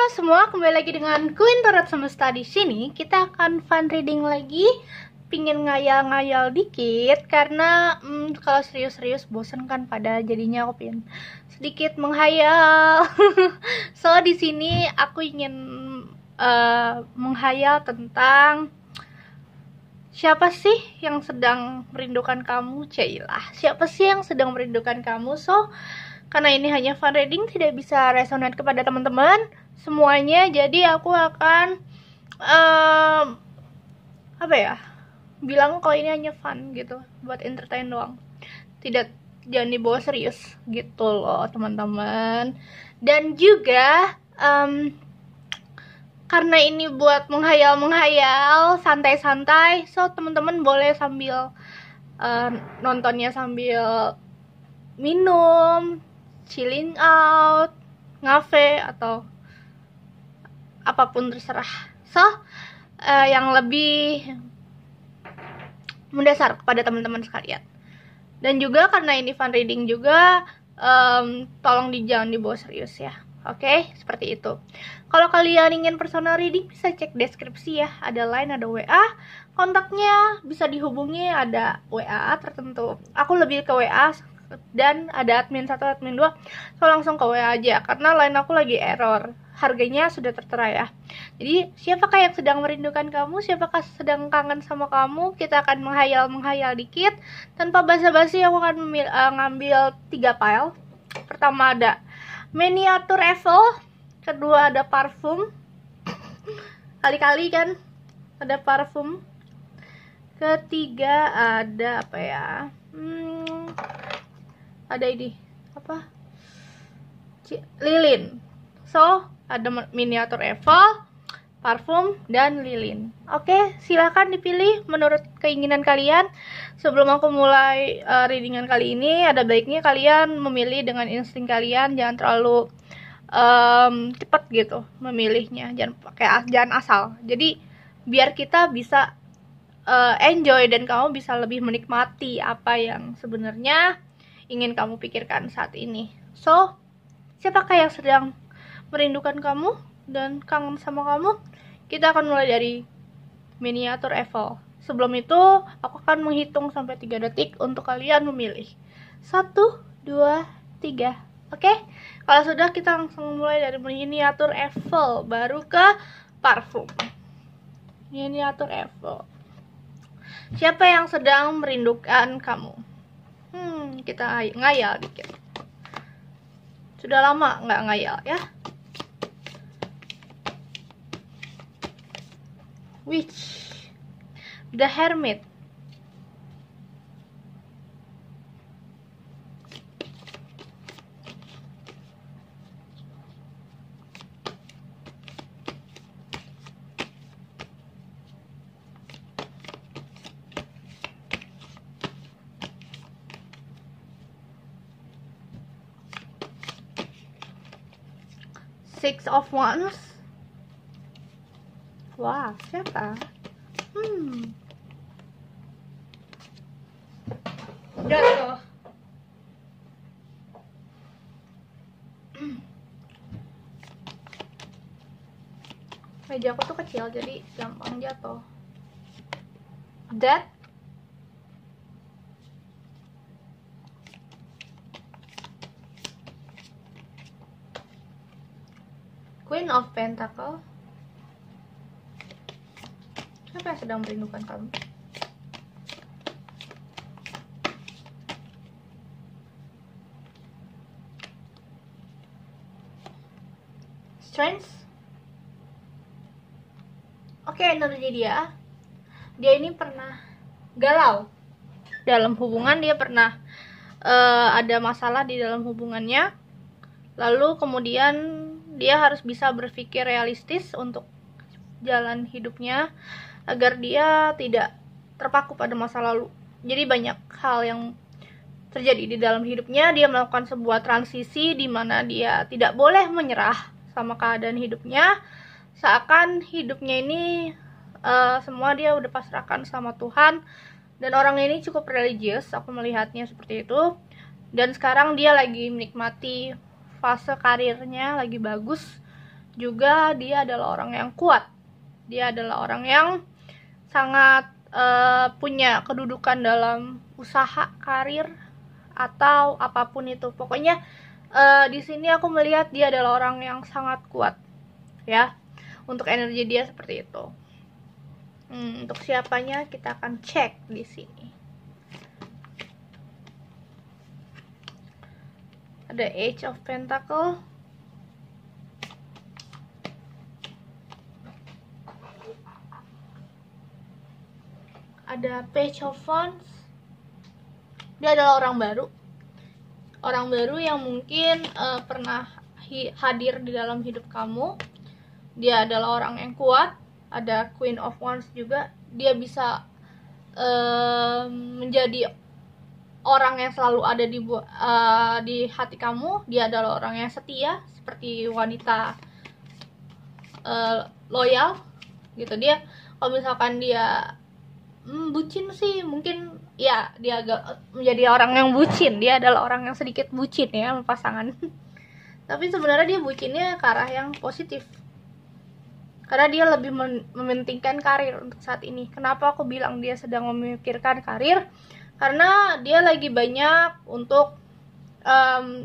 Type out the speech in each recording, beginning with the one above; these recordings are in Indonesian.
semua, kembali lagi dengan Queen Turret Semesta di sini. Kita akan fun reading lagi. Pingin ngayal-ngayal dikit karena kalau serius-serius bosen kan pada, jadinya aku pingin sedikit menghayal. So di sini aku ingin menghayal tentang siapa sih yang sedang merindukan kamu, Cailah. Siapa sih yang sedang merindukan kamu? So karena ini hanya fun reading, tidak bisa resonate kepada teman-teman semuanya, jadi aku akan bilang kalau ini hanya fun gitu, buat entertain doang, jangan dibawa serius gitu loh teman-teman. Dan juga karena ini buat menghayal santai-santai, so teman-teman boleh sambil nontonnya sambil minum, chilling out, ngafe, atau apapun terserah. So yang lebih mendasar kepada teman-teman sekalian. Dan juga karena ini fun reading juga, tolong jangan dibawa serius ya. Oke, seperti itu. Kalau kalian ingin personal reading bisa cek deskripsi ya. Ada line, ada WA. Kontaknya bisa dihubungi, ada WA tertentu. Aku lebih ke WA, dan ada admin 1, admin 2. So langsung ke WA aja karena line aku lagi error. Harganya sudah tertera ya. Jadi siapakah yang sedang merindukan kamu, siapakah sedang kangen sama kamu. Kita akan menghayal dikit. Tanpa basa-basi aku akan ngambil 3 file. Pertama ada miniatur Eiffel, kedua ada parfum. Kali-kali kan ada parfum. Ketiga ada apa ya? Ada ini apa? Lilin. So ada miniatur Eiffel, parfum, dan lilin. Oke, silakan dipilih menurut keinginan kalian. Sebelum aku mulai readingan kali ini, ada baiknya kalian memilih dengan insting kalian, jangan terlalu cepat gitu memilihnya, jangan asal. Jadi biar kita bisa enjoy dan kamu bisa lebih menikmati apa yang sebenarnya ingin kamu pikirkan saat ini. So, siapakah yang sedang merindukan kamu dan kangen sama kamu? Kita akan mulai dari miniatur Eiffel. Sebelum itu, aku akan menghitung sampai 3 detik untuk kalian memilih. 1, 2, 3. Oke? Kalau sudah, kita langsung mulai dari miniatur Eiffel, baru ke parfum. Miniatur Eiffel. Siapa yang sedang merindukan kamu? Kita ngayal dikit. Sudah lama nggak ngayal ya. Witch, the Hermit, Six of Wands. Wah, siapa? Jatuh. Meja aku tuh kecil, jadi gampang jatuh. Death. Queen of Pentacle. Siapa yang sedang merindukan kamu? Strength. Oke, energi dia ini pernah galau dalam hubungan. Dia pernah ada masalah di dalam hubungannya. Lalu kemudian dia harus bisa berpikir realistis untuk jalan hidupnya agar dia tidak terpaku pada masa lalu. Jadi banyak hal yang terjadi di dalam hidupnya. Dia melakukan sebuah transisi di mana dia tidak boleh menyerah sama keadaan hidupnya. Seakan hidupnya ini semua dia udah pasrahkan sama Tuhan. Dan orang ini cukup religius, aku melihatnya seperti itu. Dan sekarang dia lagi menikmati fase karirnya lagi bagus. juga dia adalah orang yang kuat. Dia adalah orang yang sangat punya kedudukan dalam usaha, karir, atau apapun itu. Pokoknya di sini aku melihat dia adalah orang yang sangat kuat, ya. Untuk energi dia seperti itu. Untuk siapanya kita akan cek di sini. Ada Age of Pentacle, ada Page of Wands. Dia adalah orang baru yang mungkin pernah hadir di dalam hidup kamu. Dia adalah orang yang kuat. Ada Queen of Wands juga. Dia bisa menjadi orang yang selalu ada di hati kamu. Dia adalah orang yang setia, seperti wanita loyal gitu. Dia kalau misalkan dia bucin sih, mungkin ya dia agak menjadi orang yang bucin. Dia adalah orang yang sedikit bucin ya sama pasangan. Tapi sebenarnya dia bucinnya ke arah yang positif, karena dia lebih mementingkan karir untuk saat ini. Kenapa aku bilang dia sedang memikirkan karir? Karena dia lagi banyak untuk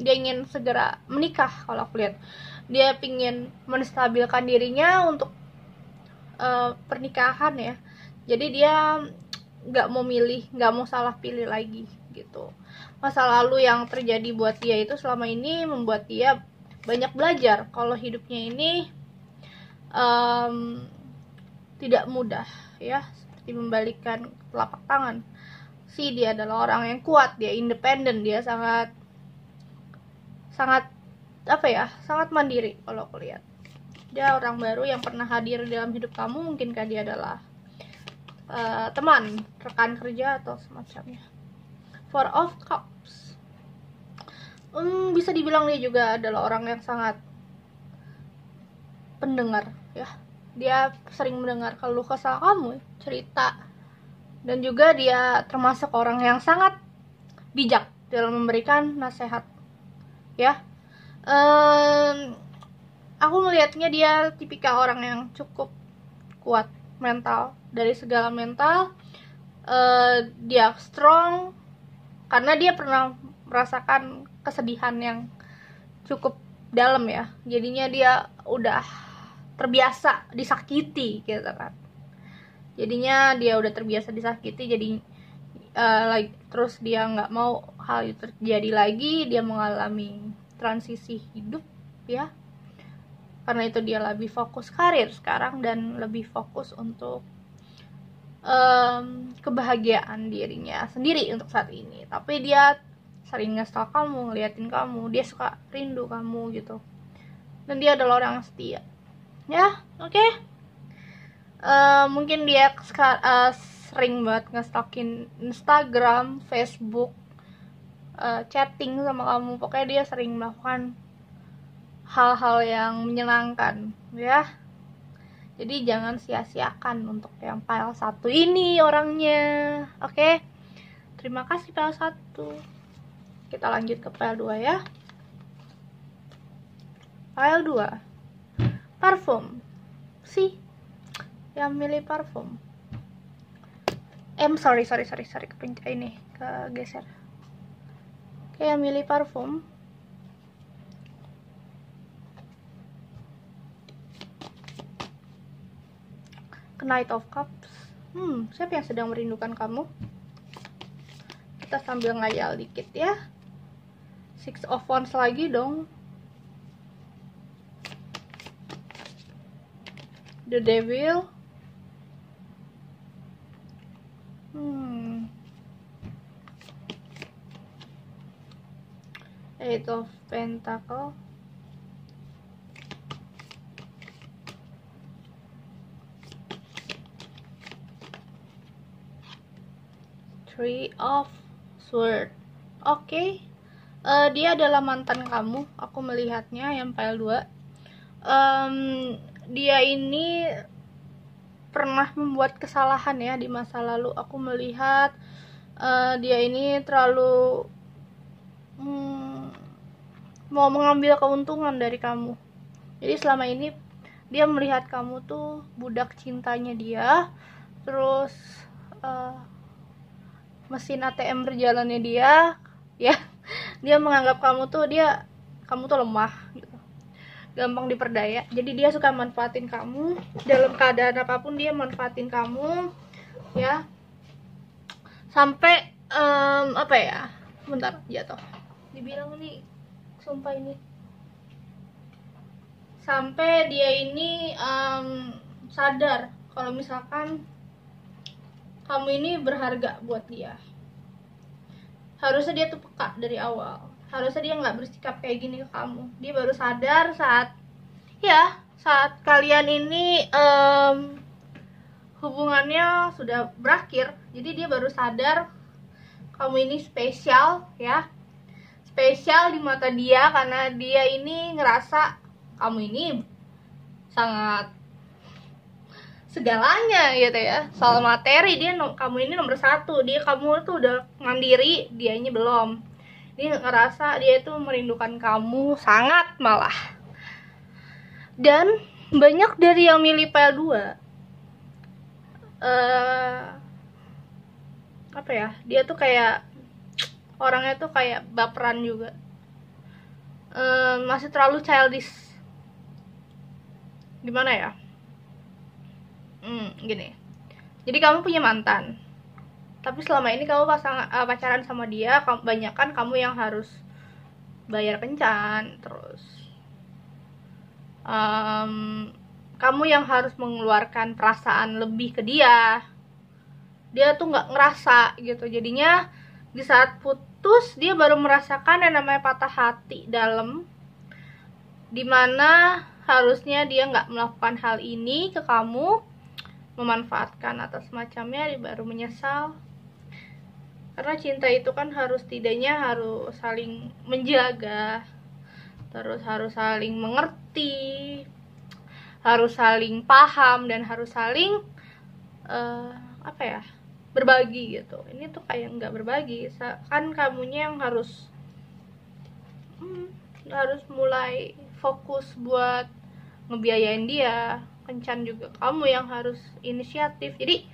dia ingin segera menikah. Kalau aku lihat dia ingin menstabilkan dirinya untuk pernikahan ya. Jadi dia nggak mau salah pilih lagi gitu. Masa lalu yang terjadi buat dia itu selama ini membuat dia banyak belajar kalau hidupnya ini tidak mudah ya, seperti membalikkan telapak tangan. Dia adalah orang yang kuat, dia independen, dia sangat sangat mandiri. Kalau aku lihat dia orang baru yang pernah hadir dalam hidup kamu. Mungkinkah dia adalah teman, rekan kerja, atau semacamnya. Four of Cups, bisa dibilang dia juga adalah orang yang sangat pendengar ya. Dia sering mendengar keluh kesah kamu, cerita, dan juga dia termasuk orang yang sangat bijak dalam memberikan nasihat ya. Aku melihatnya dia tipikal orang yang cukup kuat mental, dari segala mental. Dia strong karena dia pernah merasakan kesedihan yang cukup dalam ya. Jadinya dia udah terbiasa disakiti gitu kan. Jadinya dia udah terbiasa disakiti, jadi terus dia nggak mau hal itu terjadi lagi. Dia mengalami transisi hidup ya. Karena itu dia lebih fokus karir sekarang dan lebih fokus untuk kebahagiaan dirinya sendiri untuk saat ini. Tapi dia sering nge-stalk kamu, ngeliatin kamu, dia suka rindu kamu gitu. Dan dia adalah orang yang setia ya. Oke. Mungkin dia sering banget nge-stalkin Instagram, Facebook, chatting sama kamu. Pokoknya dia sering melakukan hal-hal yang menyenangkan ya. Jadi jangan sia-siakan untuk yang pile 1 ini orangnya. Oke. Terima kasih pile 1. Kita lanjut ke pile 2 ya. Pile 2, parfum. Yang milih parfum. Sorry, kepencet ini, kegeser. Oke, yang milih parfum. Knight of Cups. Siapa yang sedang merindukan kamu? Kita sambil ngayal dikit ya. Six of Wands lagi dong. The Devil. Eight of Pentacle. Three of Swords. Oke. Dia adalah mantan kamu. Aku melihatnya yang pile 2. Dia ini pernah membuat kesalahan ya di masa lalu. Aku melihat dia ini terlalu mau mengambil keuntungan dari kamu. Jadi selama ini dia melihat kamu tuh budak cintanya dia, terus mesin ATM berjalannya dia, ya. Dia menganggap kamu tuh lemah gitu, gampang diperdaya. Jadi dia suka manfaatin kamu dalam keadaan apapun, dia manfaatin kamu, ya. Sampai apa ya, bentar, jatuh, dibilang nih, sumpah ini, sampai dia ini sadar kalau misalkan kamu ini berharga buat dia. Harusnya dia tuh peka dari awal, harusnya dia nggak bersikap kayak gini ke kamu. Dia baru sadar saat kalian ini hubungannya sudah berakhir. Jadi dia baru sadar kamu ini spesial, ya, spesial di mata dia, karena dia ini ngerasa kamu ini sangat segalanya gitu ya. Soal materi kamu ini nomor satu. Kamu tuh udah mandiri, dia ini belum. Dia ngerasa dia itu merindukan kamu sangat malah. Dan banyak dari yang milih PL2 apa ya, dia tuh kayak orangnya tuh kayak baperan juga, masih terlalu childish. Gimana ya, gini, jadi kamu punya mantan, tapi selama ini kamu pacaran sama dia, kebanyakan kamu yang harus bayar kencan, terus kamu yang harus mengeluarkan perasaan lebih ke dia. Dia tuh nggak ngerasa gitu. Jadinya di saat putus dia baru merasakan yang namanya patah hati dalam, dimana harusnya dia nggak melakukan hal ini ke kamu, memanfaatkan atau semacamnya. Dia baru menyesal. Karena cinta itu kan setidaknya harus saling menjaga, terus harus saling mengerti, harus saling paham, dan harus saling berbagi gitu. Ini tuh kayak nggak berbagi, kan kamunya yang harus mulai fokus buat ngebiayain dia. Kencan juga kamu yang harus inisiatif. Jadi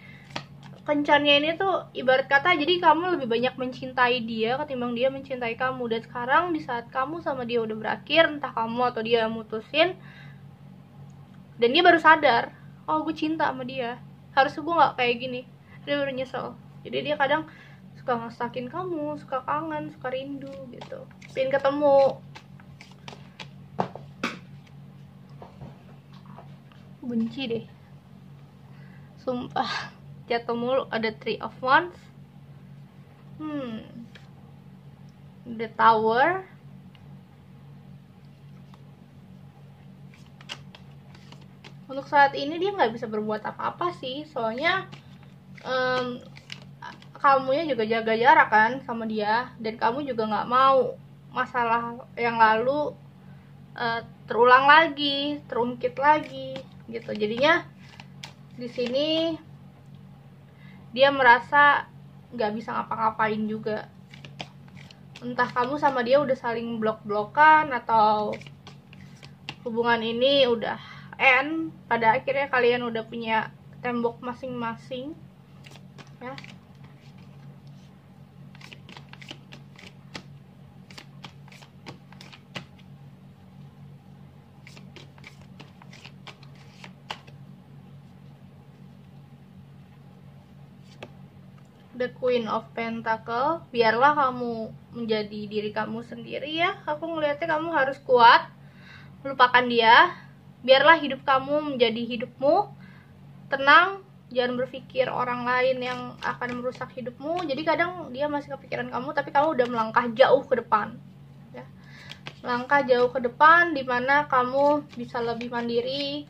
kencannya ini tuh ibarat kata, jadi kamu lebih banyak mencintai dia ketimbang dia mencintai kamu. Dan sekarang di saat kamu sama dia udah berakhir, entah kamu atau dia mutusin, dan dia baru sadar, oh gue cinta sama dia, harusnya gue nggak kayak gini. Dia baru nyesel. Jadi dia kadang suka ngesakin kamu, suka kangen, suka rindu gitu, pengen ketemu. Benci deh, sumpah. Jatuh mulu. Ada 3 of Wands, The Tower, untuk saat ini dia nggak bisa berbuat apa-apa sih, soalnya kamunya juga jaga jarak kan sama dia, dan kamu juga nggak mau masalah yang lalu terulang lagi, terungkit lagi gitu. Jadinya di sini dia merasa nggak bisa ngapa-ngapain juga. Entah kamu sama dia udah saling blok-blokan, atau hubungan ini udah end, pada akhirnya kalian udah punya tembok masing-masing, ya. The Queen of Pentacle, biarlah kamu menjadi diri kamu sendiri, ya. Aku ngeliatnya kamu harus kuat, melupakan dia. Biarlah hidup kamu menjadi hidupmu, tenang, jangan berpikir orang lain yang akan merusak hidupmu. Jadi kadang dia masih kepikiran kamu, tapi kamu udah melangkah jauh ke depan, ya. Melangkah jauh ke depan, dimana kamu bisa lebih mandiri,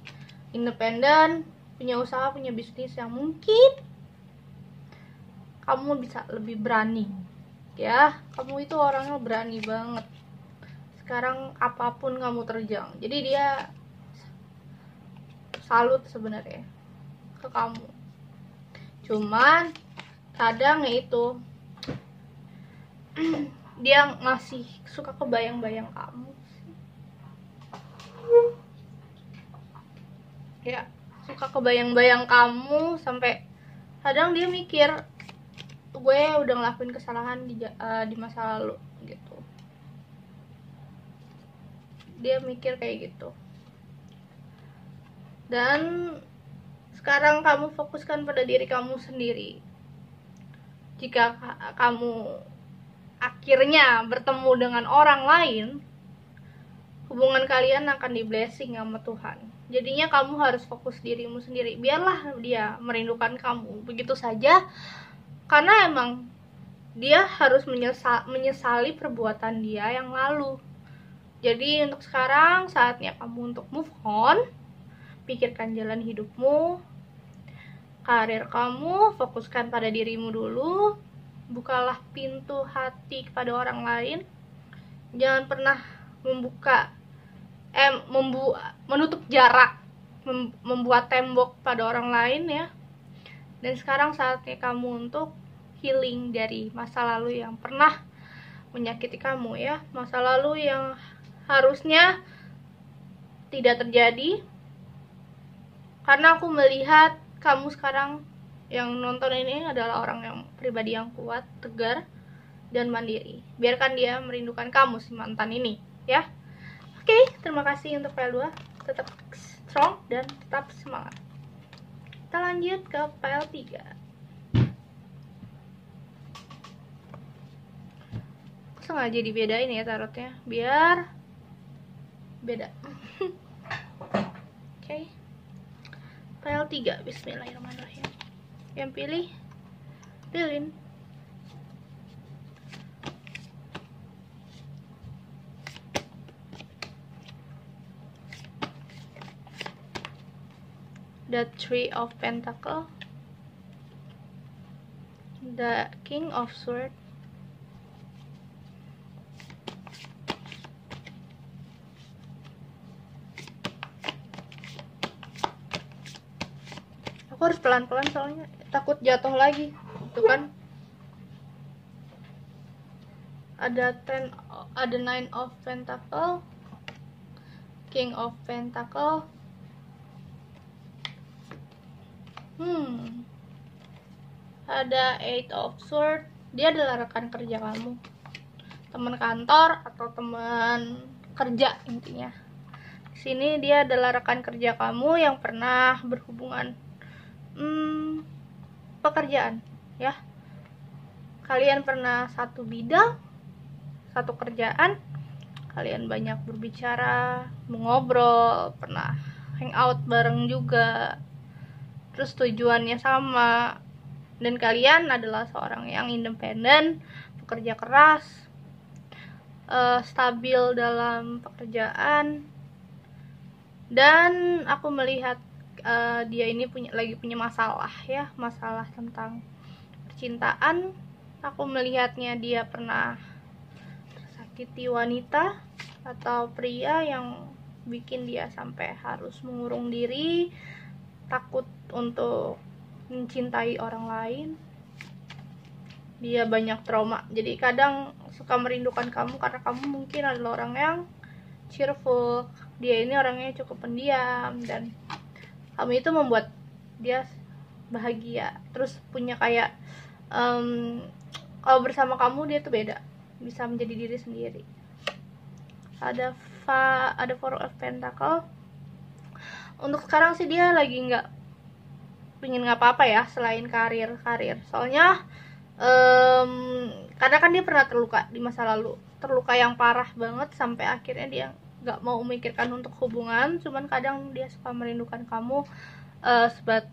independen, punya usaha, punya bisnis yang mungkin kamu bisa lebih berani, ya. Kamu itu orangnya berani banget. Sekarang apapun kamu terjang. Jadi dia salut sebenarnya ke kamu. Cuman kadang itu dia ngasih suka kebayang-bayang kamu. ya suka kebayang-bayang kamu, sampai kadang dia mikir gue udah ngelakuin kesalahan di masa lalu gitu. Dia mikir kayak gitu. Dan sekarang kamu fokuskan pada diri kamu sendiri. Jika kamu akhirnya bertemu dengan orang lain, hubungan kalian akan di blessing sama Tuhan. Jadinya kamu harus fokus dirimu sendiri. Biarlah dia merindukan kamu begitu saja, karena emang dia harus menyesali perbuatan dia yang lalu. Jadi untuk sekarang saatnya kamu untuk move on. Pikirkan jalan hidupmu, karir kamu, fokuskan pada dirimu dulu. Bukalah pintu hati kepada orang lain. Jangan pernah menutup jarak, membuat tembok pada orang lain ya. Dan sekarang saatnya kamu untuk healing dari masa lalu yang pernah menyakiti kamu ya. Masa lalu yang harusnya tidak terjadi. Karena aku melihat kamu sekarang yang nonton ini adalah orang yang pribadi yang kuat, tegar, dan mandiri. Biarkan dia merindukan kamu si mantan ini ya. Oke, terima kasih untuk file 2. Tetap strong dan tetap semangat. Kita lanjut ke file 3. Aku sengaja dibedain ya tarotnya biar beda. Oke. File 3, bismillahirrahmanirrahim. Yang pilih Lilin. The Three of Pentacles, the King of Swords, aku harus pelan-pelan soalnya takut jatuh lagi. Itu kan ada Nine of Pentacles, King of Pentacles, ada Eight of Swords. Dia adalah rekan kerja kamu, teman kantor atau teman kerja intinya. Di sini dia adalah rekan kerja kamu yang pernah berhubungan pekerjaan ya. Kalian pernah satu bidang, satu kerjaan, kalian banyak berbicara, mengobrol, pernah hangout bareng juga, terus tujuannya sama, dan kalian adalah seorang yang independen, bekerja keras, stabil dalam pekerjaan. Dan aku melihat dia ini lagi punya masalah ya, masalah tentang percintaan. Aku melihatnya dia pernah tersakiti wanita atau pria yang bikin dia sampai harus mengurung diri, takut untuk mencintai orang lain. Dia banyak trauma, jadi kadang suka merindukan kamu karena kamu mungkin adalah orang yang cheerful. Dia ini orangnya cukup pendiam, dan kamu itu membuat dia bahagia. Terus punya kayak kalau bersama kamu dia tuh beda, bisa menjadi diri sendiri. Ada Four of Pentacles. Untuk sekarang sih dia lagi nggak pengen apa-apa ya selain karir. Soalnya karena kan dia pernah terluka di masa lalu, terluka yang parah banget sampai akhirnya dia nggak mau memikirkan untuk hubungan. Cuman kadang dia suka merindukan kamu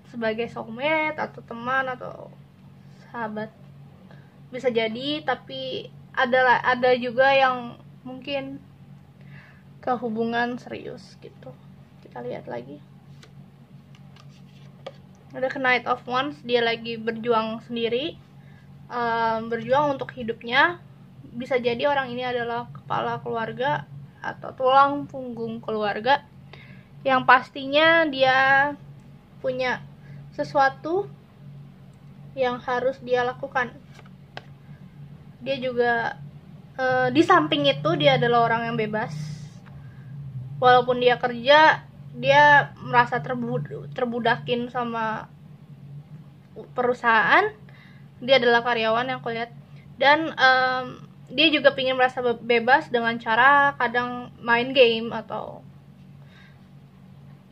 sebagai soulmate atau teman atau sahabat, bisa jadi. Tapi ada juga yang mungkin ke hubungan serius gitu. Kita lihat lagi. Ada Knight of Wands, dia lagi berjuang sendiri, berjuang untuk hidupnya. Bisa jadi orang ini adalah kepala keluarga atau tulang punggung keluarga, yang pastinya dia punya sesuatu yang harus dia lakukan. Dia juga di samping itu dia adalah orang yang bebas. Walaupun dia kerja, dia merasa terbudakin sama perusahaan. Dia adalah karyawan yang aku lihat, dan dia juga ingin merasa bebas dengan cara kadang main game atau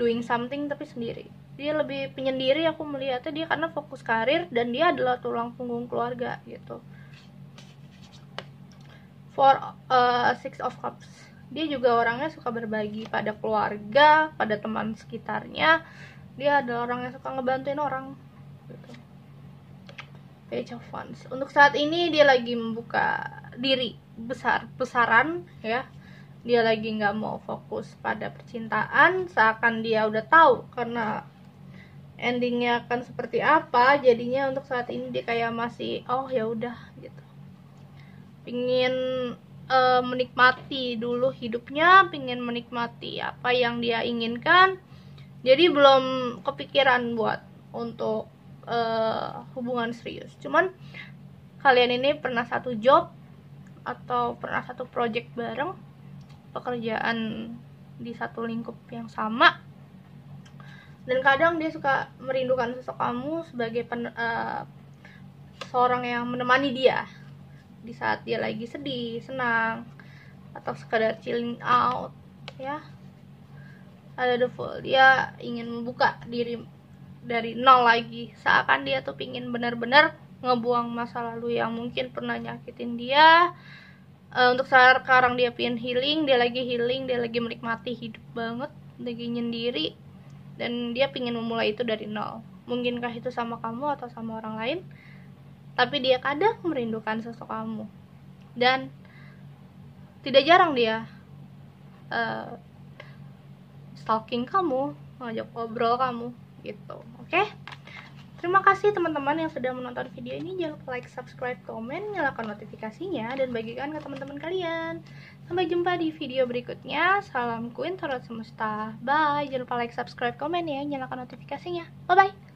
doing something tapi sendiri. Dia lebih penyendiri, aku melihatnya dia, karena fokus karir dan dia adalah tulang punggung keluarga gitu. For Six of Cups, dia juga orangnya suka berbagi pada keluarga, pada teman sekitarnya. Dia adalah orang yang suka ngebantuin orang gitu. Page of Wands, untuk saat ini dia lagi membuka diri besaran ya. Dia lagi nggak mau fokus pada percintaan, seakan dia udah tahu karena endingnya akan seperti apa. Jadinya untuk saat ini dia kayak masih oh ya udah gitu, pingin menikmati dulu hidupnya, pingin menikmati apa yang dia inginkan. Jadi belum kepikiran buat untuk hubungan serius. Cuman kalian ini pernah satu job atau pernah satu project bareng, pekerjaan di satu lingkup yang sama, dan kadang dia suka merindukan sosok kamu sebagai seorang yang menemani dia di saat dia lagi sedih, senang, atau sekadar chilling out ya. Ada the Fool, dia ingin membuka diri dari nol lagi, seakan dia tuh pingin benar-benar ngebuang masa lalu yang mungkin pernah nyakitin dia. Untuk sekarang dia pengen healing, dia lagi menikmati hidup banget, lagi nyendiri, dan dia pengen memulai itu dari nol. Mungkinkah itu sama kamu atau sama orang lain? Tapi dia kadang merindukan sosok kamu, dan tidak jarang dia stalking kamu, ngajak ngobrol kamu gitu. Oke? Terima kasih teman-teman yang sudah menonton video ini. Jangan lupa like, subscribe, komen, nyalakan notifikasinya, dan bagikan ke teman-teman kalian. Sampai jumpa di video berikutnya. Salam Queen Tarot Semesta. Bye. Jangan lupa like, subscribe, komen ya, nyalakan notifikasinya. Bye-bye.